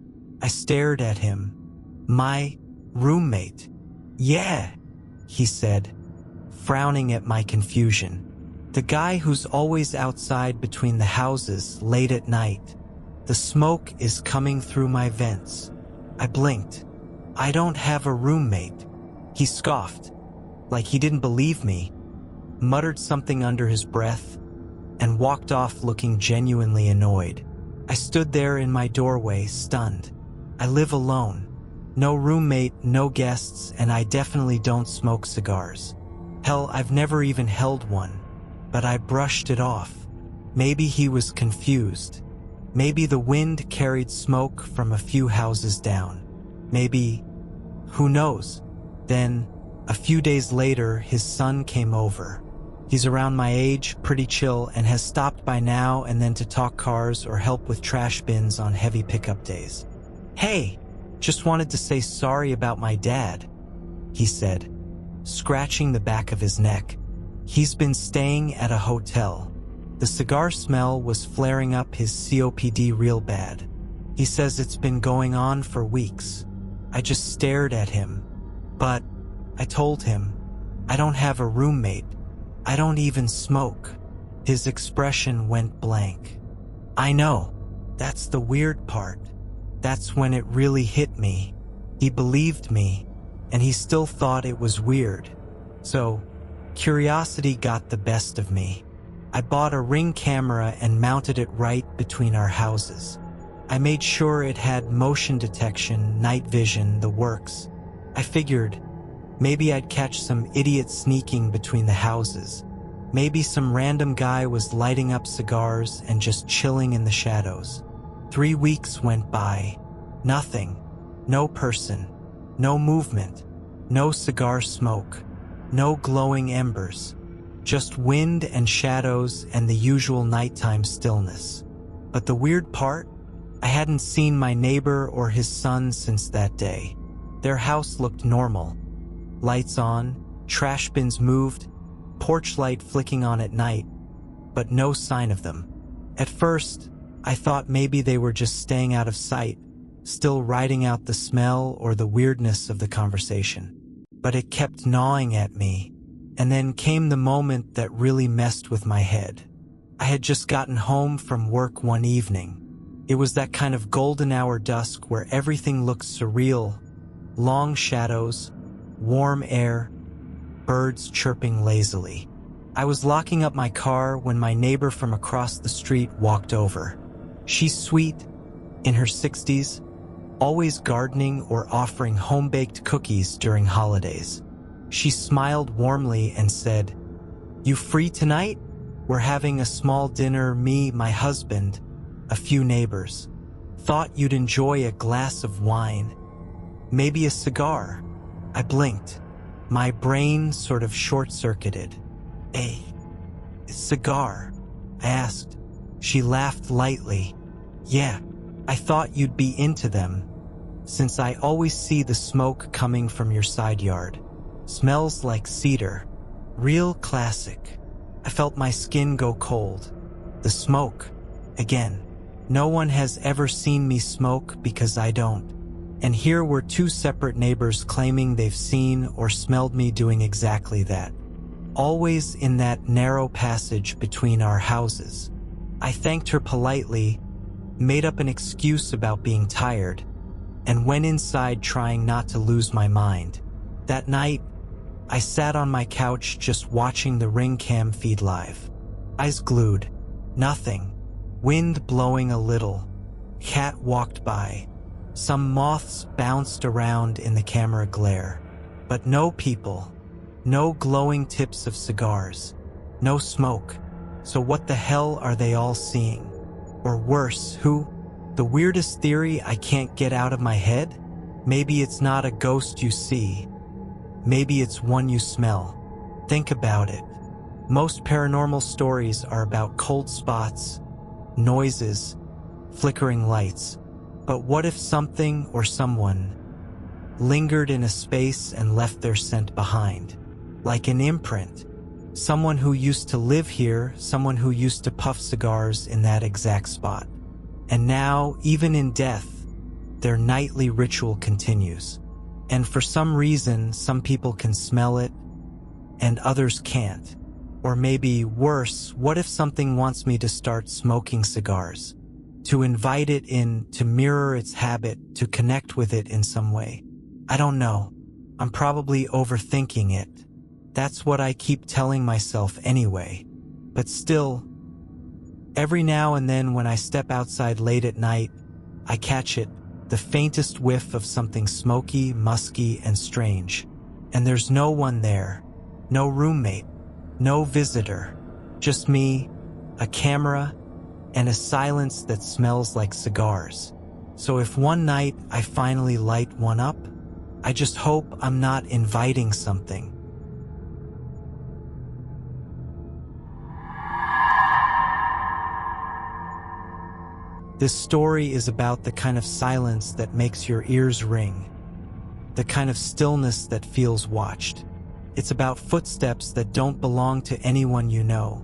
I stared at him. "My roommate?" "Yeah," he said, frowning at my confusion. "The guy who's always outside between the houses late at night. The smoke is coming through my vents." I blinked. "I don't have a roommate." He scoffed, like he didn't believe me, muttered something under his breath, and walked off looking genuinely annoyed. I stood there in my doorway, stunned. I live alone. No roommate, no guests, and I definitely don't smoke cigars. Hell, I've never even held one, but I brushed it off. Maybe he was confused. Maybe the wind carried smoke from a few houses down. Maybe, who knows? Then, a few days later, his son came over. He's around my age, pretty chill, and has stopped by now and then to talk cars or help with trash bins on heavy pickup days. "Hey, just wanted to say sorry about my dad," he said, scratching the back of his neck. "He's been staying at a hotel. The cigar smell was flaring up his COPD real bad. He says it's been going on for weeks." I just stared at him. "But," I told him, "I don't have a roommate. I don't even smoke." His expression went blank. "I know. That's the weird part." That's when it really hit me. He believed me, and he still thought it was weird. So, curiosity got the best of me. I bought a Ring camera and mounted it right between our houses. I made sure it had motion detection, night vision, the works. I figured, maybe I'd catch some idiot sneaking between the houses. Maybe some random guy was lighting up cigars and just chilling in the shadows. 3 weeks went by. Nothing. No person. No movement. No cigar smoke. No glowing embers. Just wind and shadows and the usual nighttime stillness. But the weird part? I hadn't seen my neighbor or his son since that day. Their house looked normal. Lights on, trash bins moved, porch light flicking on at night, but no sign of them. At first, I thought maybe they were just staying out of sight, still riding out the smell or the weirdness of the conversation. But it kept gnawing at me, and then came the moment that really messed with my head. I had just gotten home from work one evening. It was that kind of golden hour dusk where everything looked surreal. Long shadows, warm air, birds chirping lazily. I was locking up my car when my neighbor from across the street walked over. She's sweet, in her 60s, always gardening or offering home-baked cookies during holidays. She smiled warmly and said, "You free tonight? We're having a small dinner, me, my husband, a few neighbors. Thought you'd enjoy a glass of wine. Maybe a cigar." I blinked. My brain sort of short-circuited. "A cigar?" I asked. She laughed lightly. "Yeah, I thought you'd be into them, since I always see the smoke coming from your side yard. Smells like cedar. Real classic." I felt my skin go cold. The smoke. Again. No one has ever seen me smoke because I don't. And here were 2 separate neighbors claiming they've seen or smelled me doing exactly that. Always in that narrow passage between our houses. I thanked her politely, made up an excuse about being tired, and went inside trying not to lose my mind. That night, I sat on my couch just watching the Ring cam feed live. Eyes glued. Nothing. Wind blowing a little. Cat walked by. Some moths bounced around in the camera glare. But no people. No glowing tips of cigars. no smoke. So what the hell are they all seeing? Or worse, who? The weirdest theory I can't get out of my head? Maybe it's not a ghost you see. Maybe it's one you smell. Think about it. Most paranormal stories are about cold spots, noises, flickering lights. But what if something or someone lingered in a space and left their scent behind? Like an imprint. Someone who used to live here, someone who used to puff cigars in that exact spot. And now, even in death, their nightly ritual continues. And for some reason, some people can smell it, and others can't. Or maybe worse, what if something wants me to start smoking cigars? To invite it in, to mirror its habit, to connect with it in some way. I don't know. I'm probably overthinking it. That's what I keep telling myself anyway. But still, every now and then when I step outside late at night, I catch it, the faintest whiff of something smoky, musky, and strange. And there's no one there. No roommate. No visitor. Just me, a camera, and a silence that smells like cigars. So if one night I finally light one up, I just hope I'm not inviting something. This story is about the kind of silence that makes your ears ring, the kind of stillness that feels watched. It's about footsteps that don't belong to anyone you know,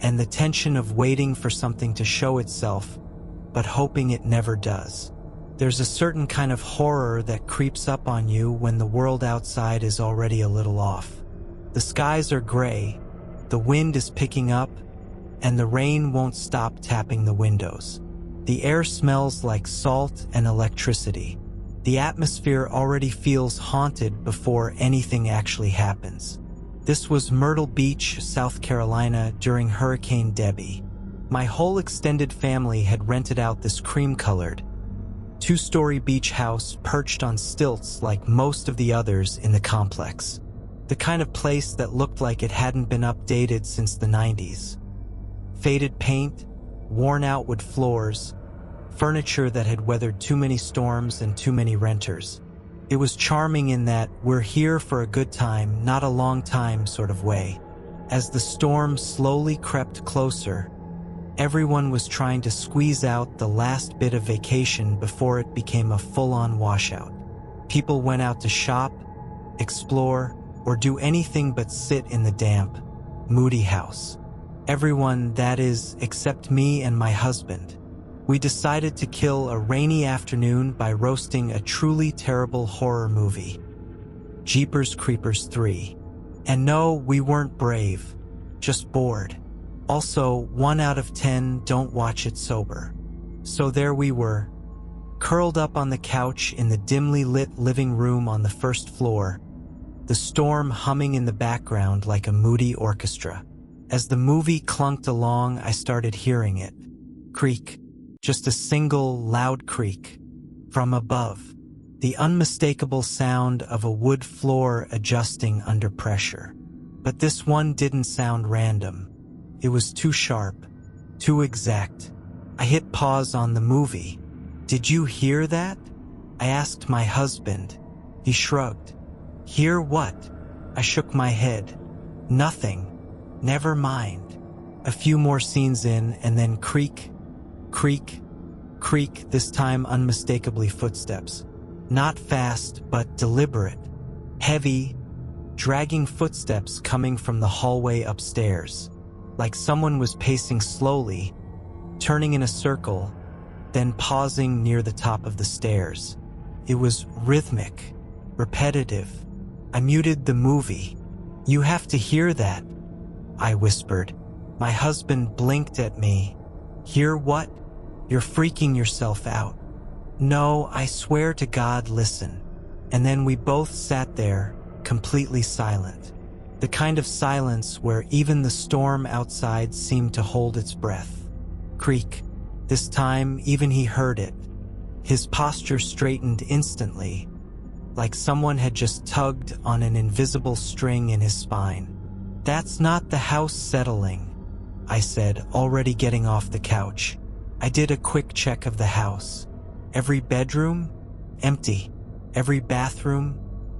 and the tension of waiting for something to show itself, but hoping it never does. There's a certain kind of horror that creeps up on you when the world outside is already a little off. The skies are gray, the wind is picking up, and the rain won't stop tapping the windows. The air smells like salt and electricity. The atmosphere already feels haunted before anything actually happens. This was Myrtle Beach, South Carolina during Hurricane Debbie. My whole extended family had rented out this cream-colored, two-story beach house perched on stilts like most of the others in the complex. The kind of place that looked like it hadn't been updated since the 90s. Faded paint, worn-out wood floors, furniture that had weathered too many storms and too many renters. It was charming in that we're here for a good time, not a long time sort of way. As the storm slowly crept closer, everyone was trying to squeeze out the last bit of vacation before it became a full-on washout. People went out to shop, explore, or do anything but sit in the damp, moody house. Everyone, that is, except me and my husband. We decided to kill a rainy afternoon by roasting a truly terrible horror movie, Jeepers Creepers 3. And no, we weren't brave, just bored. Also, 1 out of 10 don't watch it sober. So there we were, curled up on the couch in the dimly lit living room on the first floor, the storm humming in the background like a moody orchestra. As the movie clunked along, I started hearing it. Creak. Just a single, loud creak. From above. The unmistakable sound of a wood floor adjusting under pressure. But this one didn't sound random. It was too sharp. Too exact. I hit pause on the movie. "Did you hear that?" I asked my husband. He shrugged. "Hear what?" I shook my head. "Nothing. Never mind." A few more scenes in, and then creak, creak, creak, this time unmistakably footsteps. Not fast, but deliberate. Heavy, dragging footsteps coming from the hallway upstairs. Like someone was pacing slowly, turning in a circle, then pausing near the top of the stairs. It was rhythmic, repetitive. I muted the movie. "You have to hear that," I whispered. My husband blinked at me. "Hear what? You're freaking yourself out." "No, I swear to God, listen." And then we both sat there, completely silent. The kind of silence where even the storm outside seemed to hold its breath. Creak. This time, even he heard it. His posture straightened instantly, like someone had just tugged on an invisible string in his spine. "That's not the house settling," I said, already getting off the couch. I did a quick check of the house. Every bedroom? Empty. Every bathroom?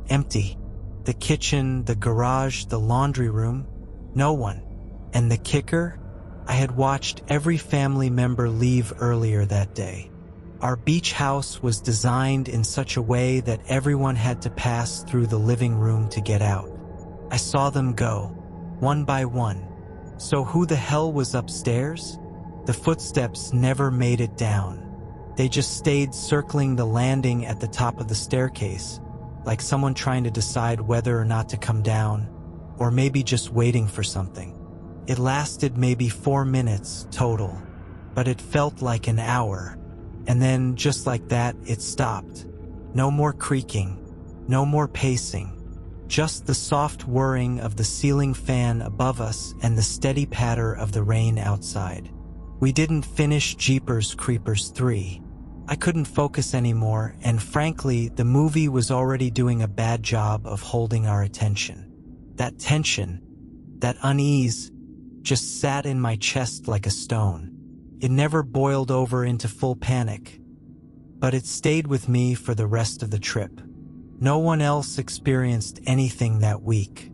Empty. The kitchen, the garage, the laundry room? No one. And the kicker? I had watched every family member leave earlier that day. Our beach house was designed in such a way that everyone had to pass through the living room to get out. I saw them go, one by one. So who the hell was upstairs? The footsteps never made it down. They just stayed circling the landing at the top of the staircase, like someone trying to decide whether or not to come down, or maybe just waiting for something. It lasted maybe 4 minutes total, but it felt like an hour. And then, just like that, it stopped. No more creaking, no more pacing, just the soft whirring of the ceiling fan above us and the steady patter of the rain outside. We didn't finish Jeepers Creepers 3. I couldn't focus anymore, and frankly, the movie was already doing a bad job of holding our attention. That tension, that unease, just sat in my chest like a stone. It never boiled over into full panic, but it stayed with me for the rest of the trip. No one else experienced anything that week.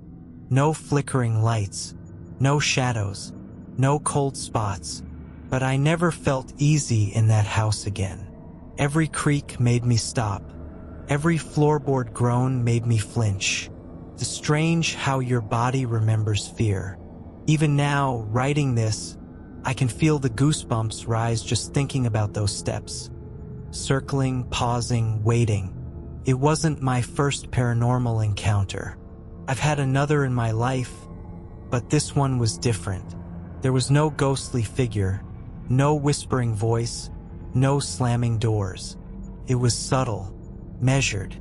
No flickering lights, no shadows, no cold spots, but I never felt easy in that house again. Every creak made me stop. Every floorboard groan made me flinch. It's strange how your body remembers fear. Even now, writing this, I can feel the goosebumps rise just thinking about those steps. Circling, pausing, waiting. It wasn't my first paranormal encounter. I've had another in my life, but this one was different. There was no ghostly figure, no whispering voice, no slamming doors. It was subtle, measured.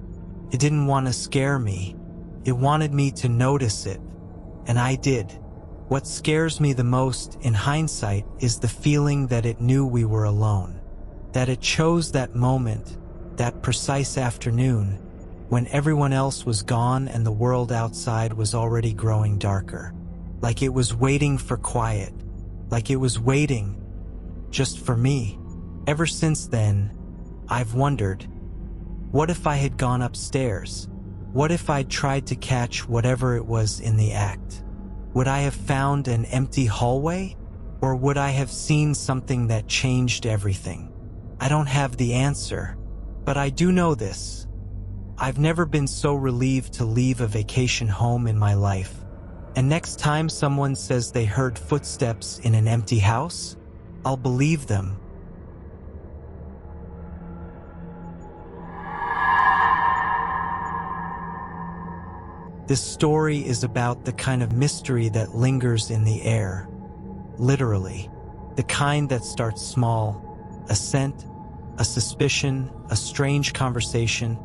It didn't want to scare me. It wanted me to notice it, and I did. What scares me the most, in hindsight, is the feeling that it knew we were alone. That it chose that moment, that precise afternoon, when everyone else was gone and the world outside was already growing darker. Like it was waiting for quiet. Like it was waiting just for me. Ever since then, I've wondered, what if I had gone upstairs? What if I'd tried to catch whatever it was in the act? Would I have found an empty hallway? Or would I have seen something that changed everything? I don't have the answer, but I do know this. I've never been so relieved to leave a vacation home in my life. And next time someone says they heard footsteps in an empty house, I'll believe them. This story is about the kind of mystery that lingers in the air. Literally. The kind that starts small, a scent, a suspicion, a strange conversation,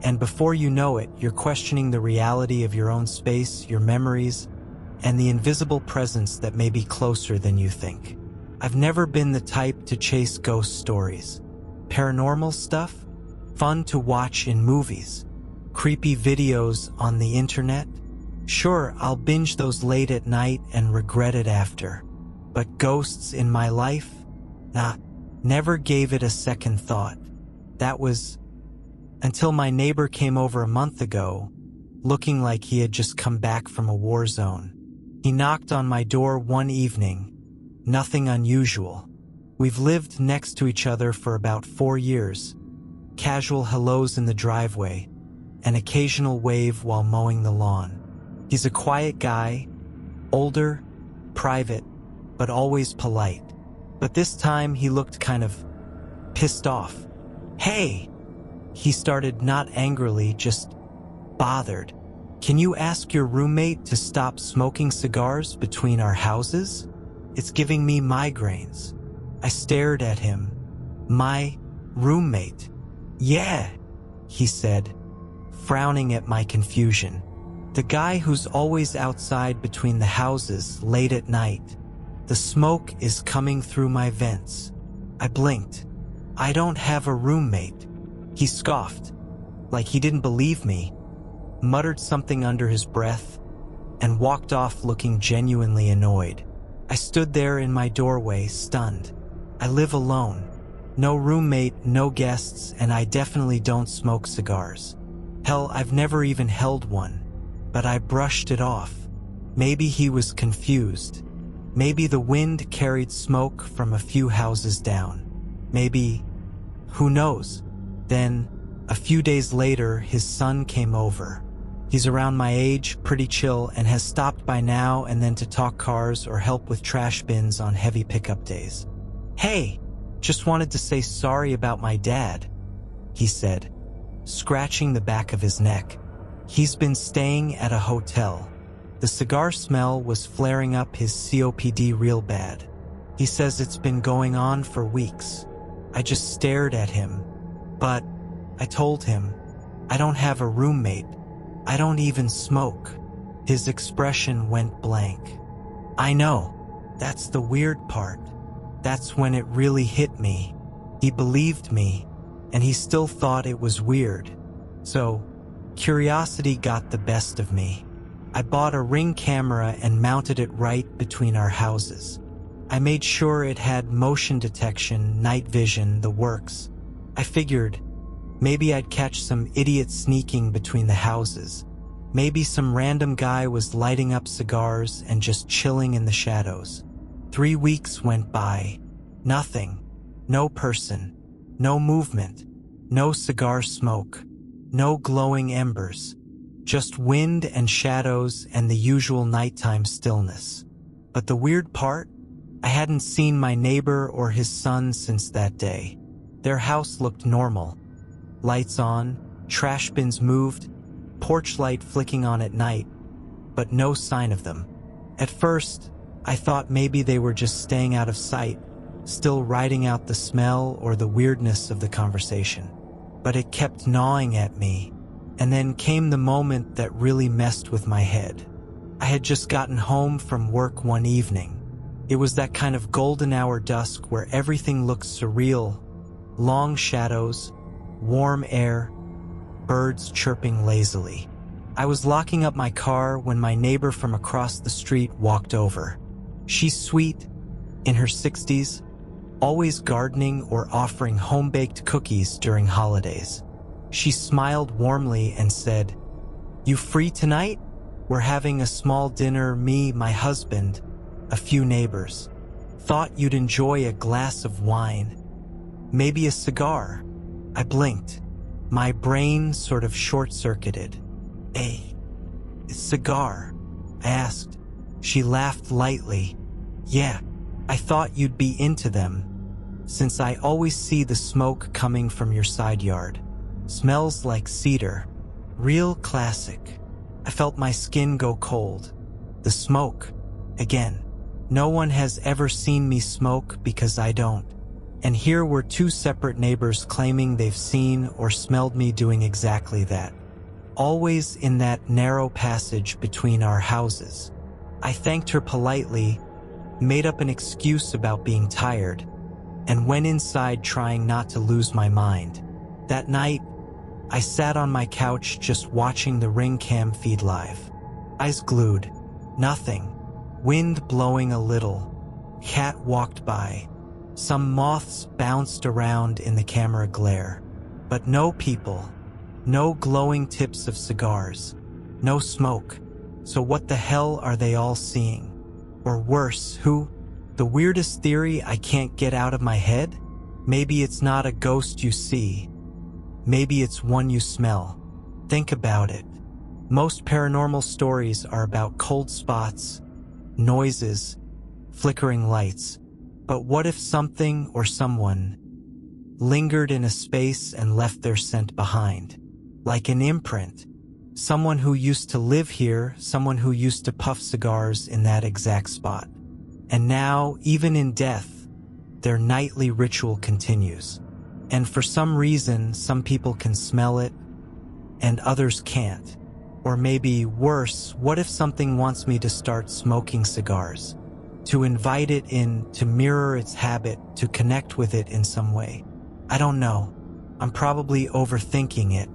and before you know it, you're questioning the reality of your own space, your memories, and the invisible presence that may be closer than you think. I've never been the type to chase ghost stories. Paranormal stuff? Fun to watch in movies. Creepy videos on the internet? Sure, I'll binge those late at night and regret it after. But ghosts in my life? Nah, never gave it a second thought. That was until my neighbor came over a month ago, looking like he had just come back from a war zone. He knocked on my door one evening. Nothing unusual. We've lived next to each other for about 4 years. Casual hellos in the driveway, an occasional wave while mowing the lawn. He's a quiet guy, older, private, but always polite. But this time he looked kind of pissed off. "Hey!" He started, not angrily, just bothered. "Can you ask your roommate to stop smoking cigars between our houses? It's giving me migraines." I stared at him. "My roommate?" "Yeah," he said, frowning at my confusion. "The guy who's always outside between the houses late at night. The smoke is coming through my vents." I blinked. "I don't have a roommate." He scoffed, like he didn't believe me, muttered something under his breath, and walked off looking genuinely annoyed. I stood there in my doorway, stunned. I live alone. No roommate, no guests, and I definitely don't smoke cigars. Hell, I've never even held one. But I brushed it off. Maybe he was confused. Maybe the wind carried smoke from a few houses down. Maybe, who knows? Then, a few days later, his son came over. He's around my age, pretty chill, and has stopped by now and then to talk cars or help with trash bins on heavy pickup days. "Hey, just wanted to say sorry about my dad," he said, scratching the back of his neck. He's been staying at a hotel. The cigar smell was flaring up his COPD real bad. He says it's been going on for weeks. I just stared at him. But I told him, I don't have a roommate. I don't even smoke. His expression went blank. I know. That's the weird part. That's when it really hit me. He believed me, and he still thought it was weird. So, curiosity got the best of me. I bought a Ring camera and mounted it right between our houses. I made sure it had motion detection, night vision, the works. I figured maybe I'd catch some idiot sneaking between the houses. Maybe some random guy was lighting up cigars and just chilling in the shadows. 3 weeks went by. Nothing. No person. No movement. No cigar smoke. No glowing embers. Just wind and shadows and the usual nighttime stillness. But the weird part? I hadn't seen my neighbor or his son since that day. Their house looked normal. Lights on, trash bins moved, porch light flicking on at night, but no sign of them. At first, I thought maybe they were just staying out of sight, still riding out the smell or the weirdness of the conversation. But it kept gnawing at me, and then came the moment that really messed with my head. I had just gotten home from work one evening. It was that kind of golden hour dusk where everything looks surreal. Long shadows, warm air, birds chirping lazily. I was locking up my car when my neighbor from across the street walked over. She's sweet, in her 60s, always gardening or offering home-baked cookies during holidays. She smiled warmly and said, "You free tonight? We're having a small dinner, me, my husband, a few neighbors. Thought you'd enjoy a glass of wine. Maybe a cigar." I blinked. My brain sort of short-circuited. "A cigar?" I asked. She laughed lightly. "Yeah, I thought you'd be into them, since I always see the smoke coming from your side yard. Smells like cedar. Real classic." I felt my skin go cold. The smoke. Again. No one has ever seen me smoke because I don't. And here were two separate neighbors claiming they've seen or smelled me doing exactly that. Always in that narrow passage between our houses. I thanked her politely, made up an excuse about being tired, and went inside trying not to lose my mind. That night, I sat on my couch just watching the Ring cam feed live. Eyes glued. Nothing. Wind blowing a little. Cat walked by. Some moths bounced around in the camera glare. But no people. No glowing tips of cigars. No smoke. So what the hell are they all seeing? Or worse, who? The weirdest theory I can't get out of my head? Maybe it's not a ghost you see. Maybe it's one you smell. Think about it. Most paranormal stories are about cold spots, noises, flickering lights. But what if something or someone lingered in a space and left their scent behind? Like an imprint. Someone who used to live here, someone who used to puff cigars in that exact spot. And now, even in death, their nightly ritual continues. And for some reason, some people can smell it, and others can't. Or maybe worse, what if something wants me to start smoking cigars? To invite it in, to mirror its habit, to connect with it in some way? I don't know. I'm probably overthinking it.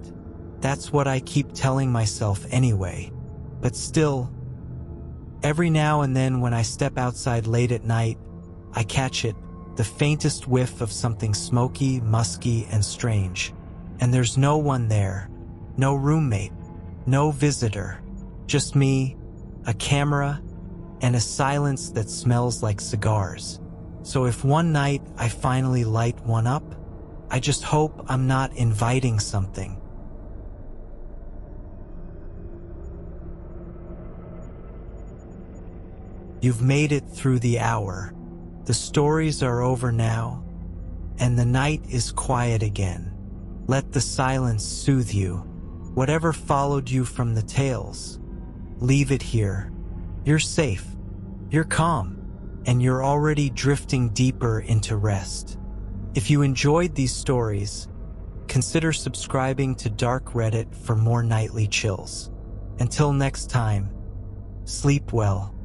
That's what I keep telling myself anyway. But still, Every now and then when I step outside late at night, I catch it, the faintest whiff of something smoky, musky, and strange. And there's no one there, no roommate, no visitor, just me, a camera, and a silence that smells like cigars. So if one night I finally light one up, I just hope I'm not inviting something. You've made it through the hour. The stories are over now, and the night is quiet again. Let the silence soothe you. Whatever followed you from the tales, leave it here. You're safe, you're calm, and you're already drifting deeper into rest. If you enjoyed these stories, consider subscribing to Dark Reddit for more nightly chills. Until next time, sleep well.